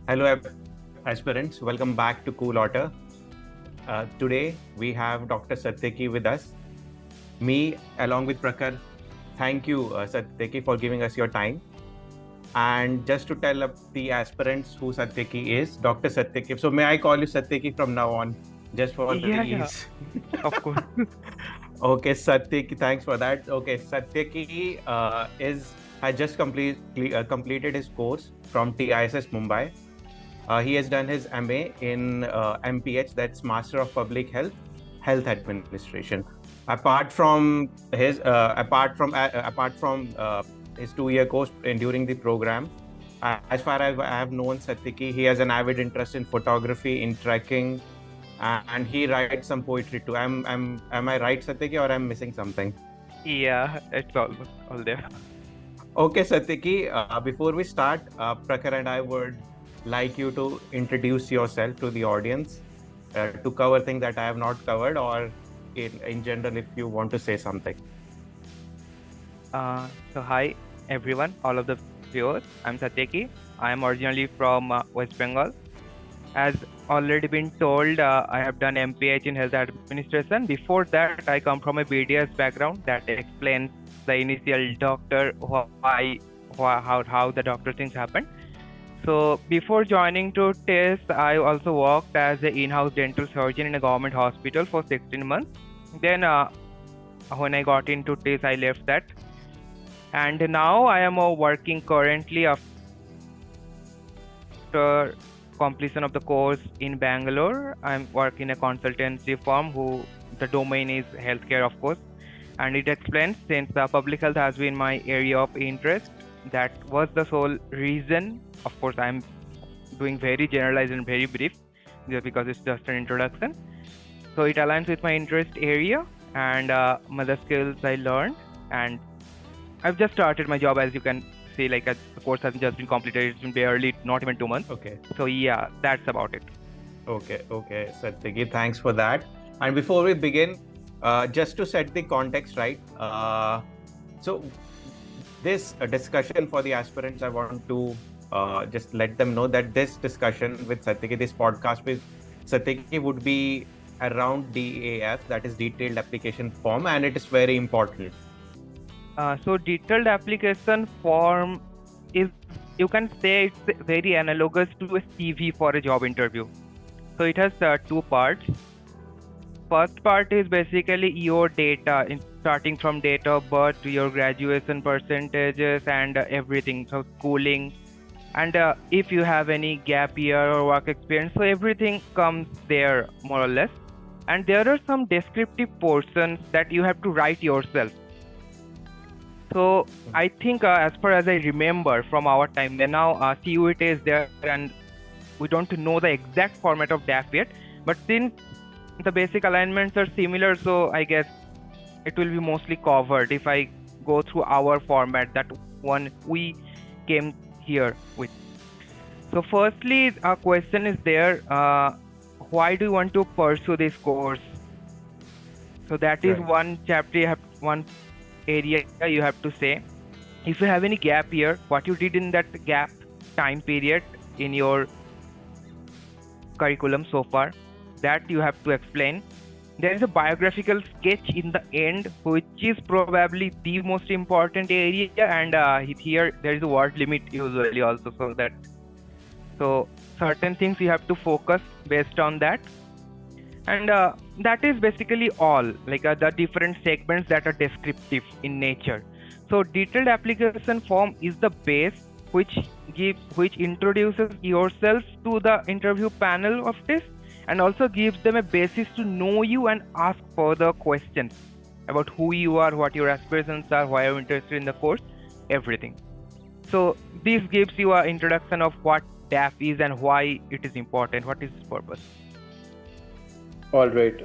Hello, aspirants. Welcome back to Cool Otter. Today we have Dr. Satyaki with us. Me, along with Prakar. Thank you, Satyaki, for giving us your time. And just to tell the aspirants who Satyaki is, Dr. Satyaki. So may I call you Satyaki from now on, just for the Yeah, ease? of course. Okay, Satyaki, thanks for that. Okay, Satyaki has just completed his course from TISS Mumbai. He has done his MA in MPH, that's Master of Public Health, Health Administration. Apart from his 2 year course during the program, as far as I have known Satyaki, he has an avid interest in photography, in trekking, and he writes some poetry too. Am I right, Satyaki, or I'm missing something? Yeah, it's almost all there. Okay, Satyaki, before we start, Prakhar and I would like you to introduce yourself to the audience, to cover things that I have not covered, or in general, if you want to say something. So hi everyone, all of the viewers. I'm Satyaki. I am originally from West Bengal. As already been told, I have done MPH in Health Administration. Before that, I come from a BDS background that explains the initial doctor how the doctor things happen. So before joining to TISS, I also worked as an in-house dental surgeon in a government hospital for 16 months. Then when I got into TISS, I left that, and now I am working currently after completion of the course in Bangalore. I'm working in a consultancy firm who the domain is healthcare, of course, and it explains since public health has been my area of interest. That was the sole reason. Of course, I'm doing very generalized and very brief because it's just an introduction. So it aligns with my interest area and the skills I learned. And I've just started my job, as you can see. Like the course has just been completed. It's been barely not even 2 months. Okay, So yeah, that's about it. okay, Satyaki, thanks for that. And before we begin, just to set the context right, so this discussion for the aspirants, I want to just let them know that this discussion with Satyaki, this podcast with Satyaki would be around DAF, that is detailed application form, and it is very important. So detailed application form is, you can say, it's very analogous to a CV for a job interview. So it has two parts. First part is basically your data, starting from date of birth to your graduation percentages and everything. So schooling, and if you have any gap year or work experience, so everything comes there more or less. And there are some descriptive portions that you have to write yourself. So I think, as far as I remember from our time, then now CUET is there, and we don't know the exact format of DAF yet. But since the basic alignments are similar, so I guess it will be mostly covered if I go through our format, that one we came here with. So firstly, a question is there, why do you want to pursue this course? So that is Right. one chapter, you have one area you have to say. If you have any gap year, what you did in that gap time period in your curriculum so far, that you have to explain. There is a biographical sketch in the end, which is probably the most important area, and here there is a word limit usually also, so certain things you have to focus based on that. And that is basically all, like the different segments that are descriptive in nature. So detailed application form is the base which introduces yourself to the interview panel of this, and also gives them a basis to know you and ask further questions about who you are, what your aspirations are, why you're interested in the course, everything. So this gives you an introduction of what DAF is and why it is important, what is its purpose. All right.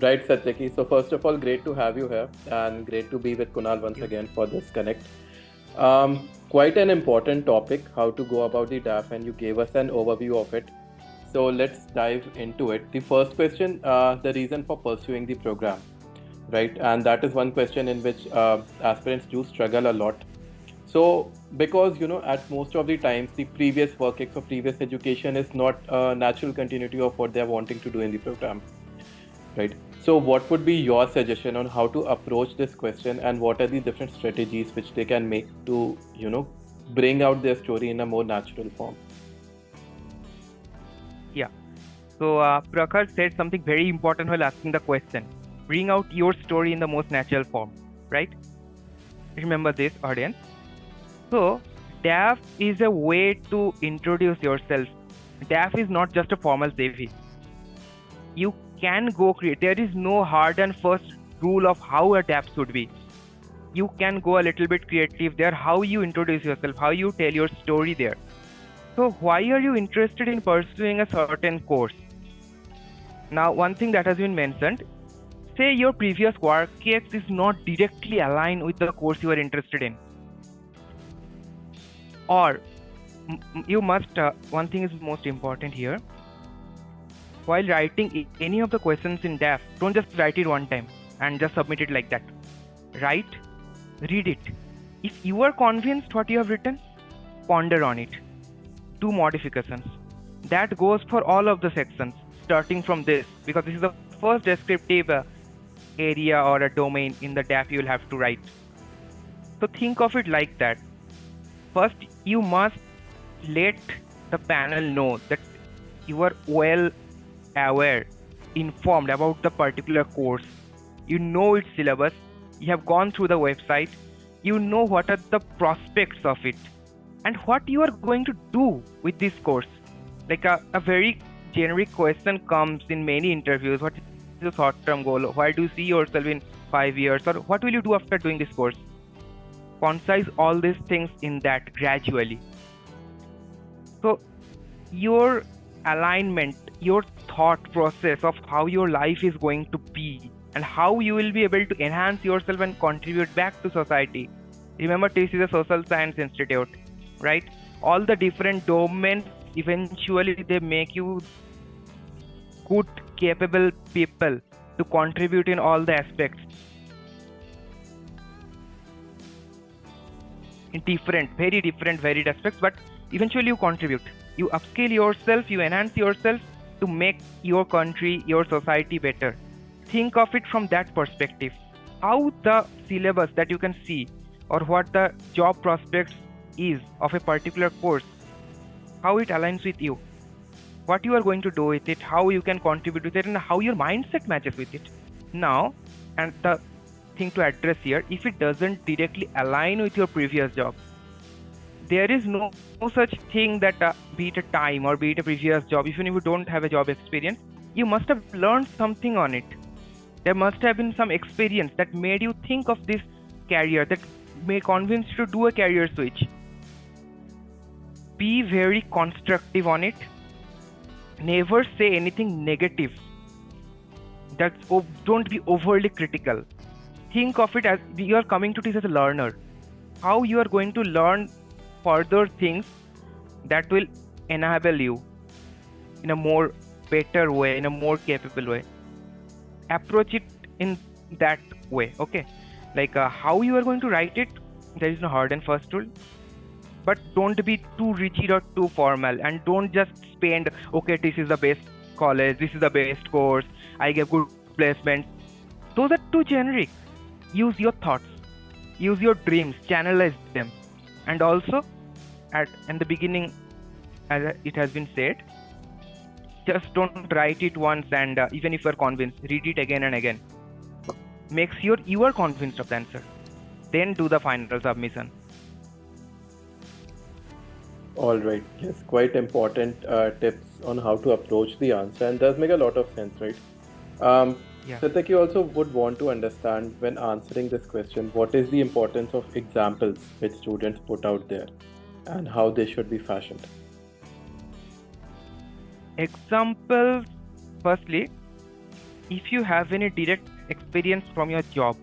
Right, Satyaki. So first of all, great to have you here and great to be with Kunal once again for this connect. Quite an important topic, how to go about the DAF, and you gave us an overview of it. So let's dive into it. The first question, the reason for pursuing the program, right? And that is one question in which aspirants do struggle a lot. So because at most of the times the previous work or previous education is not a natural continuity of what they're wanting to do in the program, right? So what would be your suggestion on how to approach this question, and what are the different strategies which they can make to bring out their story in a more natural form? Yeah. So Prakhar said something very important while asking the question. Bring out your story in the most natural form, right? Remember this, audience. So DAF is a way to introduce yourself. DAF is not just a formal CV. You can go create. There is no hard and first rule of how a DAF should be. You can go a little bit creative there, how you introduce yourself, how you tell your story there. So why are you interested in pursuing a certain course? Now, one thing that has been mentioned, say your previous work case is not directly aligned with the course you are interested in. Or you must, one thing is most important here. While writing any of the questions in DAF, don't just write it one time and just submit it like that. Write, read it. If you are convinced what you have written, ponder on it. Do modifications. That goes for all of the sections, starting from this, because this is the first descriptive area or a domain in the DAF you will have to write. So think of it like that. First, you must let the panel know that you are well aware, informed about the particular course. You know its syllabus, you have gone through the website, you know what are the prospects of it, and what you are going to do with this course. Like a very generic question comes in many interviews. What is your short-term goal? Where do you see yourself in 5 years? Or what will you do after doing this course? Concise all these things in that gradually. So your alignment, your thought process of how your life is going to be and how you will be able to enhance yourself and contribute back to society. Remember, TISS is a social science institute, right? All the different domains, eventually they make you good, capable people to contribute in all the aspects. In different, very different, varied aspects, but eventually you contribute. You upskill yourself, you enhance yourself to make your country, your society better. Think of it from that perspective. How the syllabus that you can see or what the job prospects is of a particular course, how it aligns with you, what you are going to do with it, how you can contribute with it, and how your mindset matches with it. Now, and the thing to address here, if it doesn't directly align with your previous job, there is no such thing that be it a time or be it a previous job, even if you don't have a job experience, you must have learned something on it. There must have been some experience that made you think of this career, that may convince you to do a career switch. Be very constructive on it. Never say anything negative. Don't be overly critical. Think of it as you are coming to this as a learner. How you are going to learn further things that will enable you in a more better way, in a more capable way. Approach it in that way, okay? Like how you are going to write it, there is no hard and fast rule. But don't be too rigid or too formal, and don't just spend, okay, this is the best college, this is the best course, I get good placements. Those are too generic. Use your thoughts, use your dreams, channelize them. And also, in the beginning, as it has been said, just don't write it once and even if you are convinced, read it again and again. Make sure you are convinced of the answer. Then do the final submission. All right. Yes, quite important tips on how to approach the answer, and does make a lot of sense, right? Yeah. Satyaki also would want to understand, when answering this question, what is the importance of examples which students put out there and how they should be fashioned. Examples, firstly, if you have any direct experience from your job,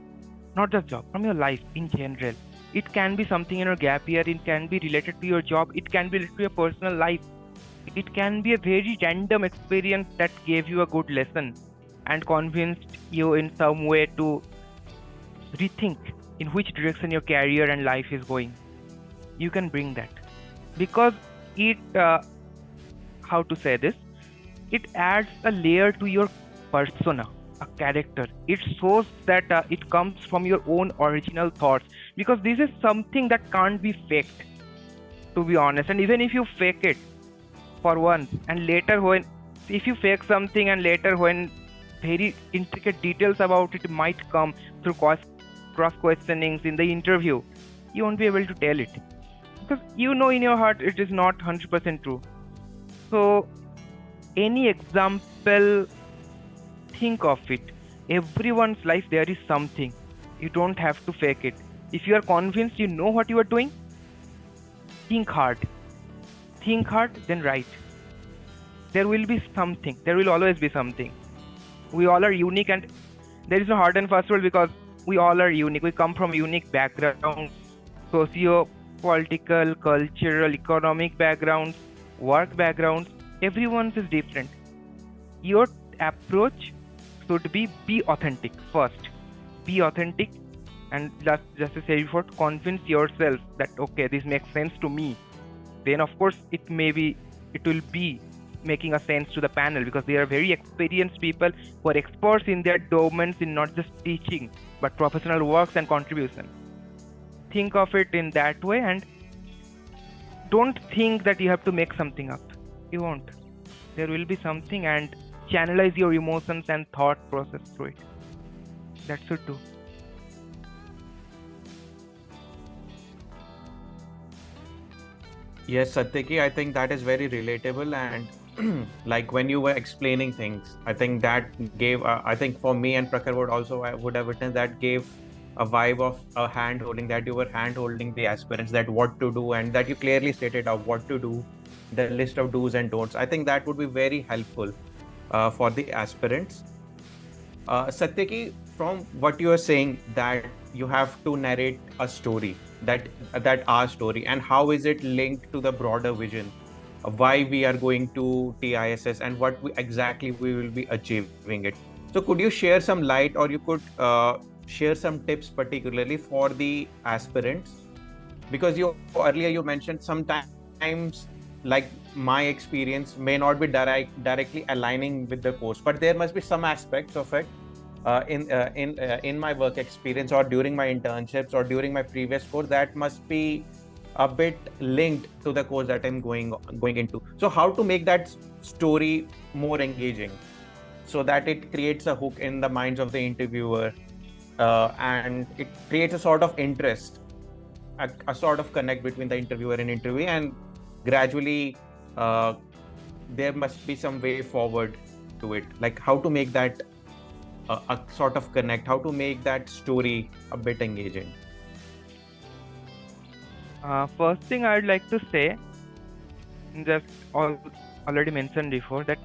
not just job, from your life in general, it can be something in your gap year, it can be related to your job, it can be related to your personal life, it can be a very random experience that gave you a good lesson and convinced you in some way to rethink in which direction your career and life is going. you can bring that, because it how to say this, it adds a layer to your persona, a character. It shows that it comes from your own original thoughts, because this is something that can't be faked, to be honest. And even if you fake it for once, and later when, if you fake something and later when very intricate details about it might come through cross questionings in the interview, you won't be able to tell it, because you know in your heart it is not 100% true. So any example, think of it. Everyone's life there is something. You don't have to fake it. If you are convinced you know what you are doing, think hard. Think hard, then write. There will be something. There will always be something. We all are unique, and there is no hard and fast rule, because we all are unique. We come from unique backgrounds, socio-political, cultural, economic backgrounds, work backgrounds. Everyone's is different. Your approach should be authentic first. Be authentic, and just as I said before, convince yourself that okay, this makes sense to me. Then of course it will be making a sense to the panel, because they are very experienced people who are experts in their domains, in not just teaching but professional works and contribution. Think of it in that way, and don't think that you have to make something up. You won't. There will be something, and channelize your emotions and thought process through it. That should do. Yes, Satyaki, I think that is very relatable. And like when you were explaining things, I think that gave, I think for me and Prakhar would also, I would have written that gave a vibe of a hand holding, that you were hand holding the aspirants, that what to do, and that you clearly stated of what to do, the list of do's and don'ts. I think that would be very helpful for the aspirants. Satyaki, from what you are saying, that you have to narrate a story, that our story, and how is it linked to the broader vision of why we are going to TISS and what exactly we will be achieving it. So could you share some light, or you could share some tips particularly for the aspirants? Because earlier you mentioned sometimes, like my experience may not be directly aligning with the course, but there must be some aspects of it in my work experience, or during my internships, or during my previous course, that must be a bit linked to the course that I'm going into. So how to make that story more engaging, so that it creates a hook in the minds of the interviewer, and it creates a sort of interest, a sort of connect between the interviewer and interviewee, and gradually there must be some way forward to it, like how to make that a sort of connect, how to make that story a bit engaging. First thing I'd like to say, just already mentioned before, that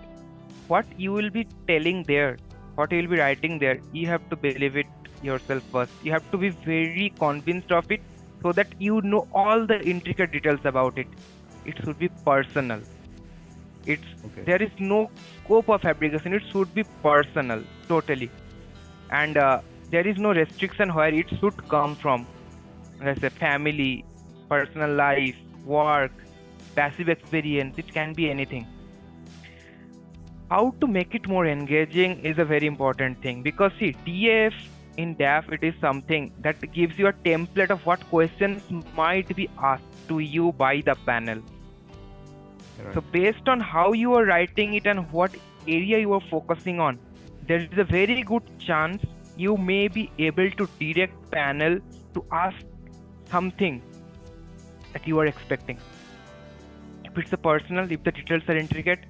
what you will be telling there, what you will be writing there, you have to believe it yourself first. You have to be very convinced of it, so that you know all the intricate details about it. It should be personal. Okay. There is no scope of fabrication. It should be personal, totally. And there is no restriction where it should come from. Let's say family, personal life, work, passive experience. It can be anything. How to make it more engaging is a very important thing, because see, DAF in DAF, it is something that gives you a template of what questions might be asked to you by the panel. Right. So based on how you are writing it and what area you are focusing on, there is a very good chance you may be able to direct panel to ask something that you are expecting. If it's a personal, if the details are intricate,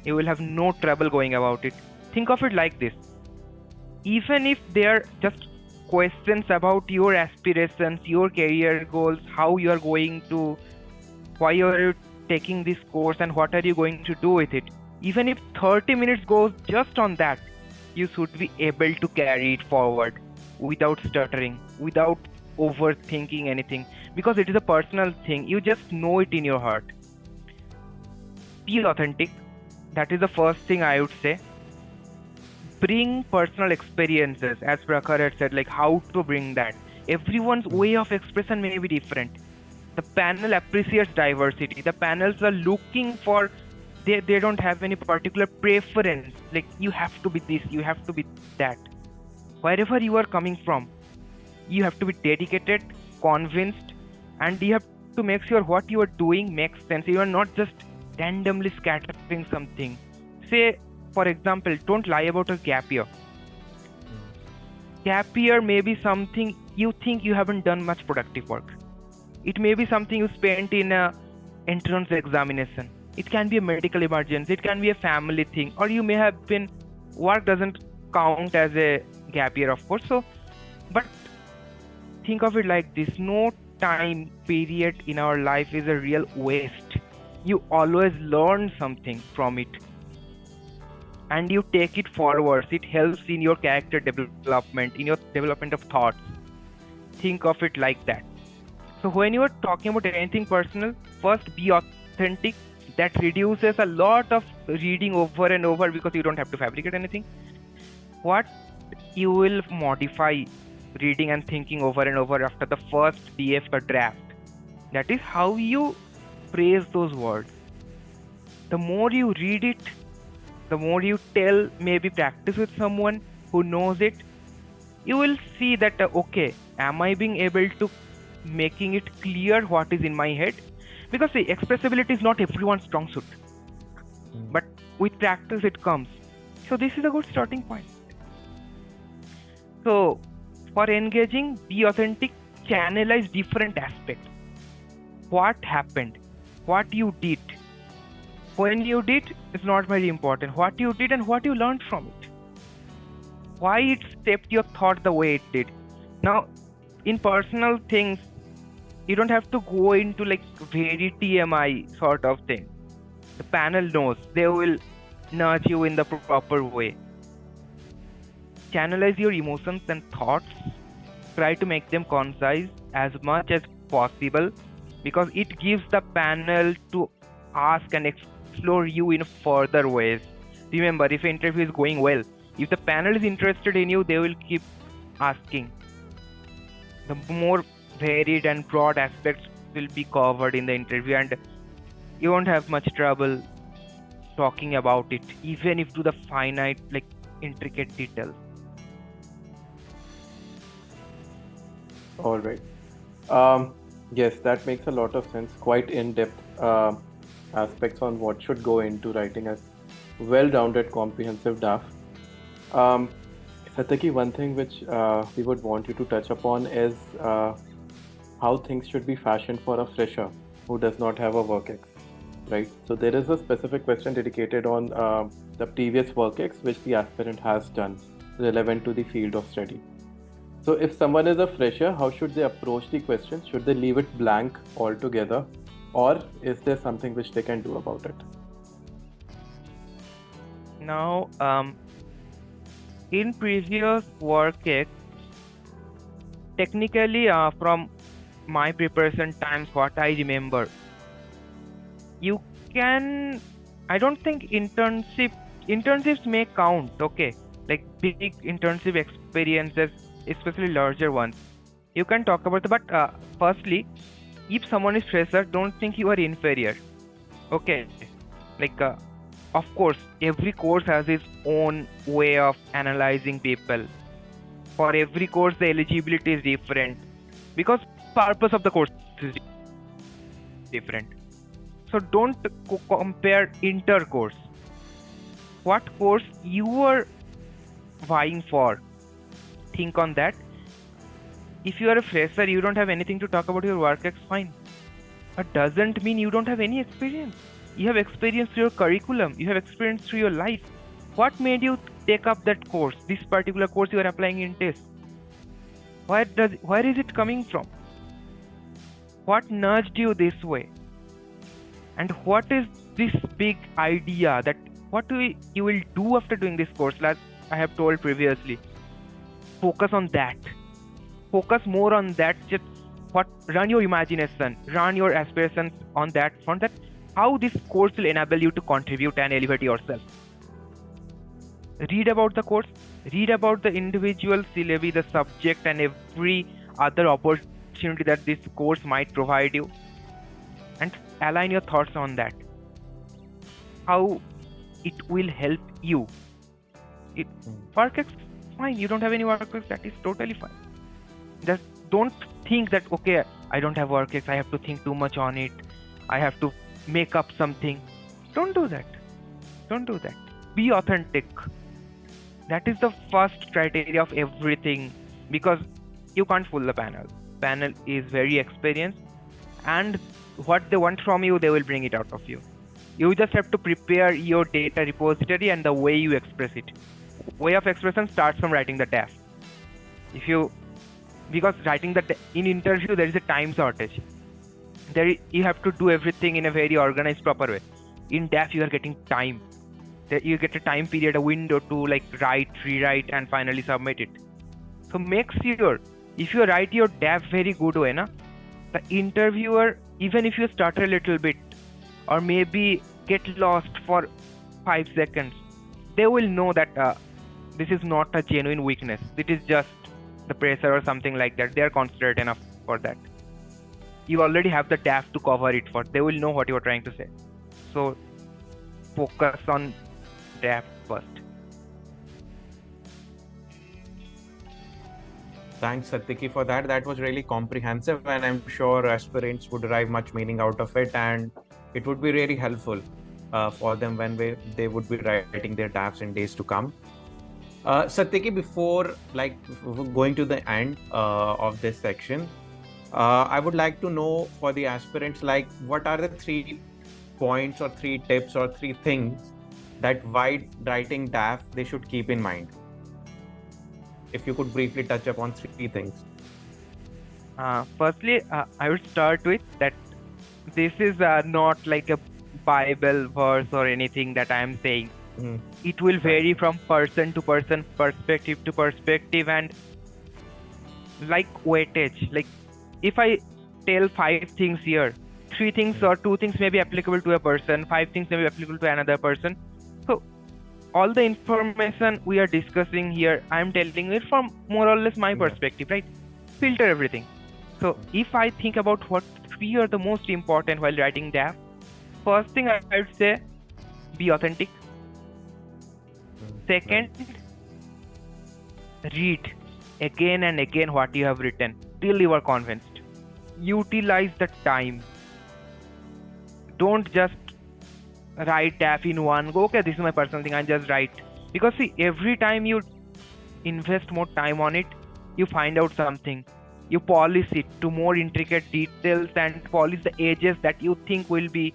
you will have no trouble going about it. Think of it like this. Even if they are just questions about your aspirations, your career goals, how you are going to, why you are taking this course, and what are you going to do with it, even if 30 minutes goes just on that, you should be able to carry it forward without stuttering, without overthinking anything, because it is a personal thing. You just know it in your heart. Be authentic. That is the first thing I would say. Bring personal experiences, as Prakhar had said, like how to bring that. Everyone's way of expression may be different. The panel appreciates diversity. The panels are looking for, they don't have any particular preference. Like, you have to be this, you have to be that. Wherever you are coming from, you have to be dedicated, convinced, and you have to make sure what you are doing makes sense. You are not just randomly scattering something. Say, for example, don't lie about a gap year. Gap year may be something you think you haven't done much productive work. It may be something you spent in a entrance examination. It can be a medical emergency. It can be a family thing. Or you may have been, work doesn't count as a gap year, of course. So, but think of it like this. No time period in our life is a real waste. You always learn something from it. And you take it forward. It helps in your character development, in your development of thoughts. Think of it like that. So when you are talking about anything personal, first be authentic. That reduces a lot of reading over and over because you don't have to fabricate anything. What you will modify reading and thinking over and over after the first DF or draft. That is how you phrase those words. The more you read it, the more you tell, maybe practice with someone who knows it, you will see that, okay, am I being able to making it clear what is in my head? Because see, expressibility is not everyone's strong suit. But with practice it comes. So this is a good starting point. So for engaging, be authentic, channelize different aspects. What happened? What you did? When you did is not very important. What you did and what you learned from it. Why it stepped your thought the way it did. Now, in personal things, you don't have to go into like very TMI sort of thing. The panel knows. They will nudge you in the proper way. Channelize your emotions and thoughts. Try to make them concise as much as possible because it gives the panel to ask and explore you in further ways. Remember, if an interview is going well, if the panel is interested in you, they will keep asking. The more varied and broad aspects will be covered in the interview and you won't have much trouble talking about it, even if to the finite, like intricate details. All right. Yes, that makes a lot of sense. Quite in-depth aspects on what should go into writing a well-rounded, comprehensive draft. Satyaki, one thing which we would want you to touch upon is how things should be fashioned for a fresher who does not have a work ex, right? So there is a specific question dedicated on the previous work ex which the aspirant has done relevant to the field of study. So if someone is a fresher, how should they approach the question? Should they leave it blank altogether, or is there something which they can do about it? Now, in previous work ex, technically from my preparation times, what I remember, you can, I don't think internships may count, okay, like big internship experiences, especially larger ones. You can talk about it, but firstly, if someone is fresher, don't think you are inferior, okay? Like, of course, every course has its own way of analyzing people. For every course, the eligibility is different because purpose of the course is different. So don't compare inter-course. What course you are vying for, think on that. If you are a fresher, you don't have anything to talk about your work ex, fine. But doesn't mean you don't have any experience. You have experience through your curriculum. You have experience through your life. What made you take up that course, this particular course you are applying in TISS? Where is it coming from? What nudged you this way? And what is this big idea that what you will do after doing this course? Like I have told previously, focus on that. Focus more on that. Just run your imagination, run your aspirations on that front. That how this course will enable you to contribute and elevate yourself. Read about the course, read about the individual syllabi, the subject, and every other opportunity that this course might provide you. and align your thoughts on that. How it will help you. Work ex, fine. You don't have any work ex, that is totally fine. Just don't think that, okay, I don't have work ex, I have to think too much on it, I have to make up something. Don't do that. Don't do that. Be authentic. That is the first criteria of everything, because you can't fool the panel. Panel is very experienced, and what they want from you, they will bring it out of you. You just have to prepare your data repository and the way you express it. Way of expression starts from writing the DAF. Because writing in interview, there is a time shortage. You have to do everything in a very organized, proper way. In DAF, you are getting time. You get a time period, a window to like write, rewrite, and finally submit it. So make sure, if you write your DAF very good way, the interviewer, even if you stutter a little bit, or maybe get lost for 5 seconds, they will know that this is not a genuine weakness. It is just the pressure or something like that. They are considerate enough for that. You already have the DAF to cover it for. They will know what you are trying to say. So focus on DAF first. Thanks, Satyaki, for that. That was really comprehensive, and I'm sure aspirants would derive much meaning out of it, and it would be really helpful for them when they would be writing their DAFs in days to come. Satyaki, before going to the end of this section, I would like to know for the aspirants, what are the 3 points or 3 tips or 3 things that while writing DAF they should keep in mind? If you could briefly touch upon 3 things. Firstly, I would start with that this is not like a Bible verse or anything that I am saying. It will vary from person to person, perspective to perspective, and like weightage. Like if I tell 5 things here, 3 things or 2 things may be applicable to a person, 5 things may be applicable to another person. So all the information we are discussing here, I am telling it from more or less my perspective, right? Filter everything. So if I think about what 3 are the most important while writing DAF, first thing I would say, be authentic. Second, read again and again what you have written till you are convinced. Utilize the time. Don't just write DAF in one go, okay, this is my personal thing, I just write. Because see, every time you invest more time on it, you find out something. You polish it to more intricate details and polish the edges that you think will be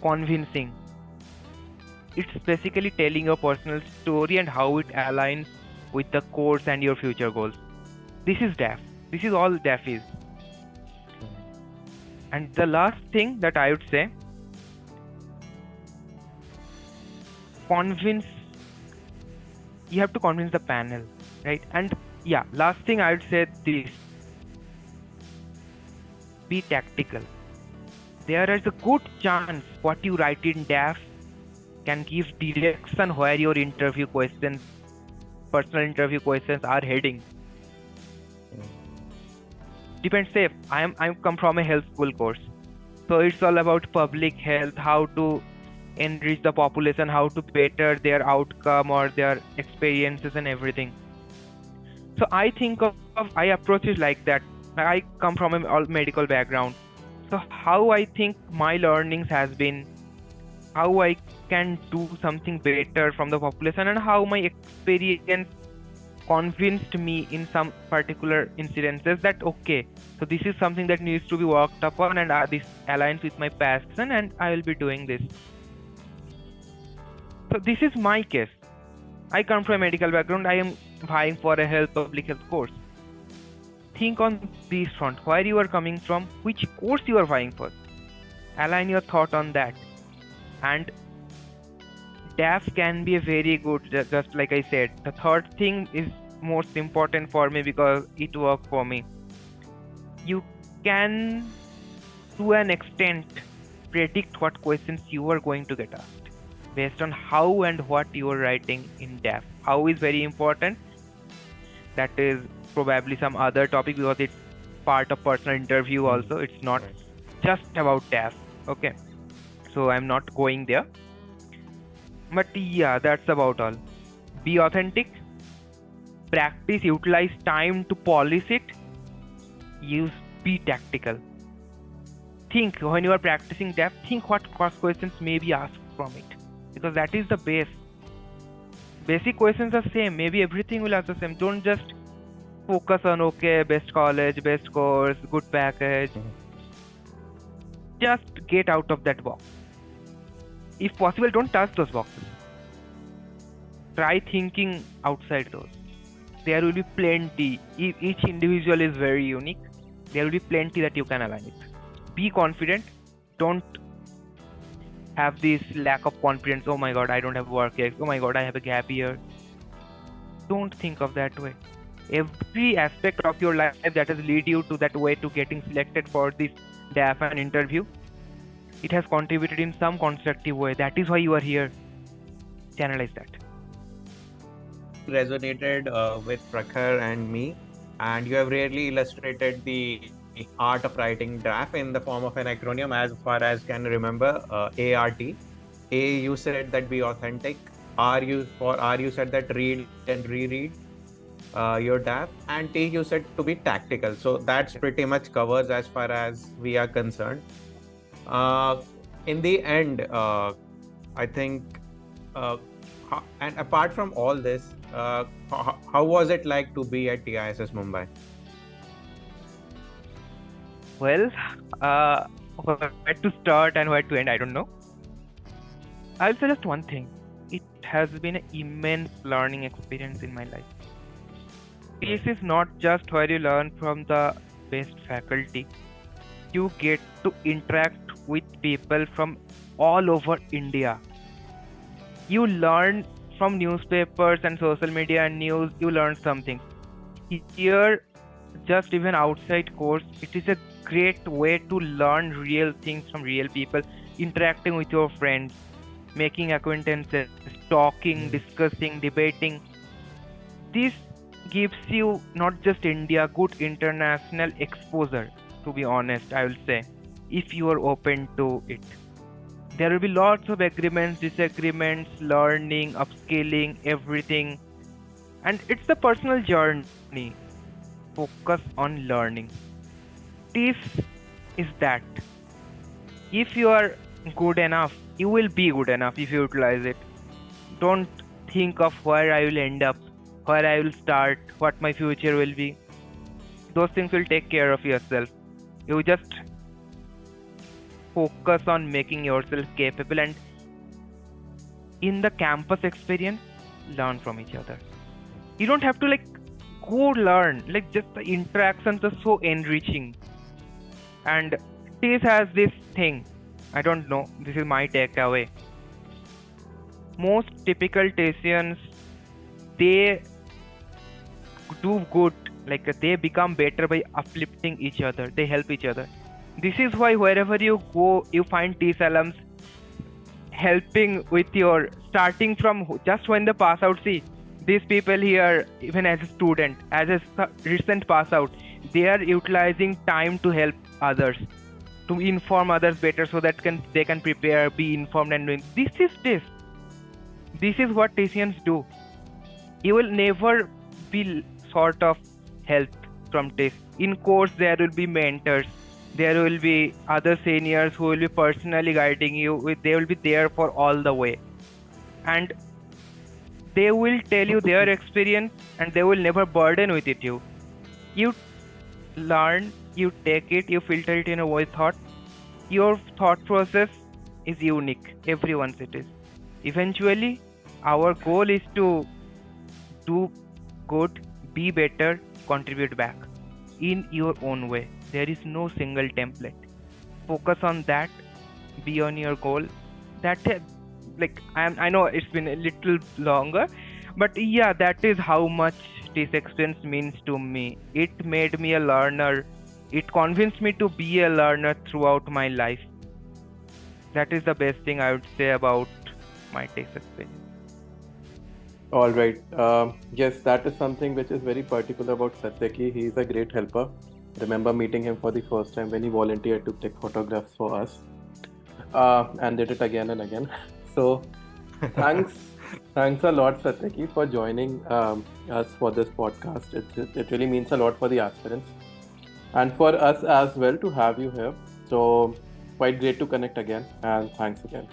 convincing. It's basically telling your personal story and how it aligns with the course and your future goals. This is DAF. This is all DAF is. And the last thing that I would say, you have to convince the panel, right? And yeah, last thing I would say this, be tactical. There is a good chance what you write in DAF can give direction where your interview questions, personal interview questions are heading. Depends, say I come from a health school course, so it's all about public health, how to enrich the population, how to better their outcome or their experiences and everything. So I approach it like that. I come from a all medical background, so how I think my learnings has been, how I can do something better from the population, and how my experience convinced me in some particular incidences that okay, so this is something that needs to be worked upon, and this aligns with my passion, and I will be doing this. So this is my case. I come from a medical background. I am vying for a public health course. Think on this front, where you are coming from, which course you are vying for. Align your thought on that. And DAF can be a very good, just like I said. The third thing is most important for me because it worked for me. You can, to an extent, predict what questions you are going to get asked based on how and what you are writing in DAF. How is very important. That is probably some other topic because it's part of personal interview also. It's not just about TAS. Okay, so I'm not going there. But yeah, that's about all. Be authentic, practice, utilize time to polish it, use, be tactical. Think when you are practicing that, think what cross questions may be asked from it, because that is the base. Basic questions are same, maybe everything will ask the same. Don't just focus on okay, best college, best course, good package. Just get out of that box. If possible, don't touch those boxes. Try thinking outside those. There will be plenty. Each individual is very unique. There will be plenty that you can align with. Be confident. Don't have this lack of confidence. Oh my god, I don't have work yet. Oh my god, I have a gap year. Don't think of that way. Every aspect of your life that has led you to that way to getting selected for this DAF and interview, it has contributed in some constructive way. That is why you are here. Channelize that. Resonated with Prakhar and me, and you have really illustrated the art of writing draft in the form of an acronym as far as can remember. ART. A, you said that be authentic. R, you said that read and reread your draft, and T, you said to be tactical. So that's pretty much covers as far as we are concerned. In the end, I think, and apart from all this, how was it like to be at TISS Mumbai? Well, where to start and where to end, I don't know. I'll say just one thing. It has been an immense learning experience in my life. This is not just where you learn from the best faculty. You get to interact with people from all over India. You learn from newspapers and social media and news, you learn something. Here, just even outside course, it is a great way to learn real things from real people, interacting with your friends, making acquaintances, talking, discussing, debating. This gives you not just India, good international exposure, to be honest, I will say, if you are open to it. There will be lots of agreements, disagreements, learning, upscaling, everything. And it's a personal journey. Focus on learning. TISS is that. If you are good enough, you will be good enough if you utilize it. Don't think of where I will end up, where I will start, what my future will be. Those things will take care of yourself. You just focus on making yourself capable, and in the campus experience, learn from each other. You don't have to go learn, just the interactions are so enriching. And TISS has this thing, I don't know, this is my takeaway. Most typical TISSians, they do good, they become better by uplifting each other, they help each other. This is why wherever you go, you find TISS alums helping with your, starting from just when they pass out. See, these people here, even as a student, as a recent pass out, they are utilizing time to help others, to inform others better so that they can prepare, be informed and doing. This is TISS. This is what TISSians do. You will never be sort of helped from TISS. In course, there will be mentors. There will be other seniors who will be personally guiding you. They will be there for all the way. And they will tell you their experience and they will never burden with it you. You learn, you take it, you filter it in a way thought. Your thought process is unique. Everyone's it is. Eventually, our goal is to do good, be better, contribute back in your own way. There is no single template. Focus on that. Be on your goal. That I know it's been a little longer, but yeah, that is how much this experience means to me. It made me a learner. It convinced me to be a learner throughout my life. That is the best thing I would say about my TISS experience. All right. Yes, that is something which is very particular about Satyaki. He is a great helper. remember meeting him for the first time when he volunteered to take photographs for us, and did it again and again. So thanks, thanks a lot, Satyaki, for joining us for this podcast. It really means a lot for the aspirants and for us as well to have you here. So quite great to connect again, and thanks again.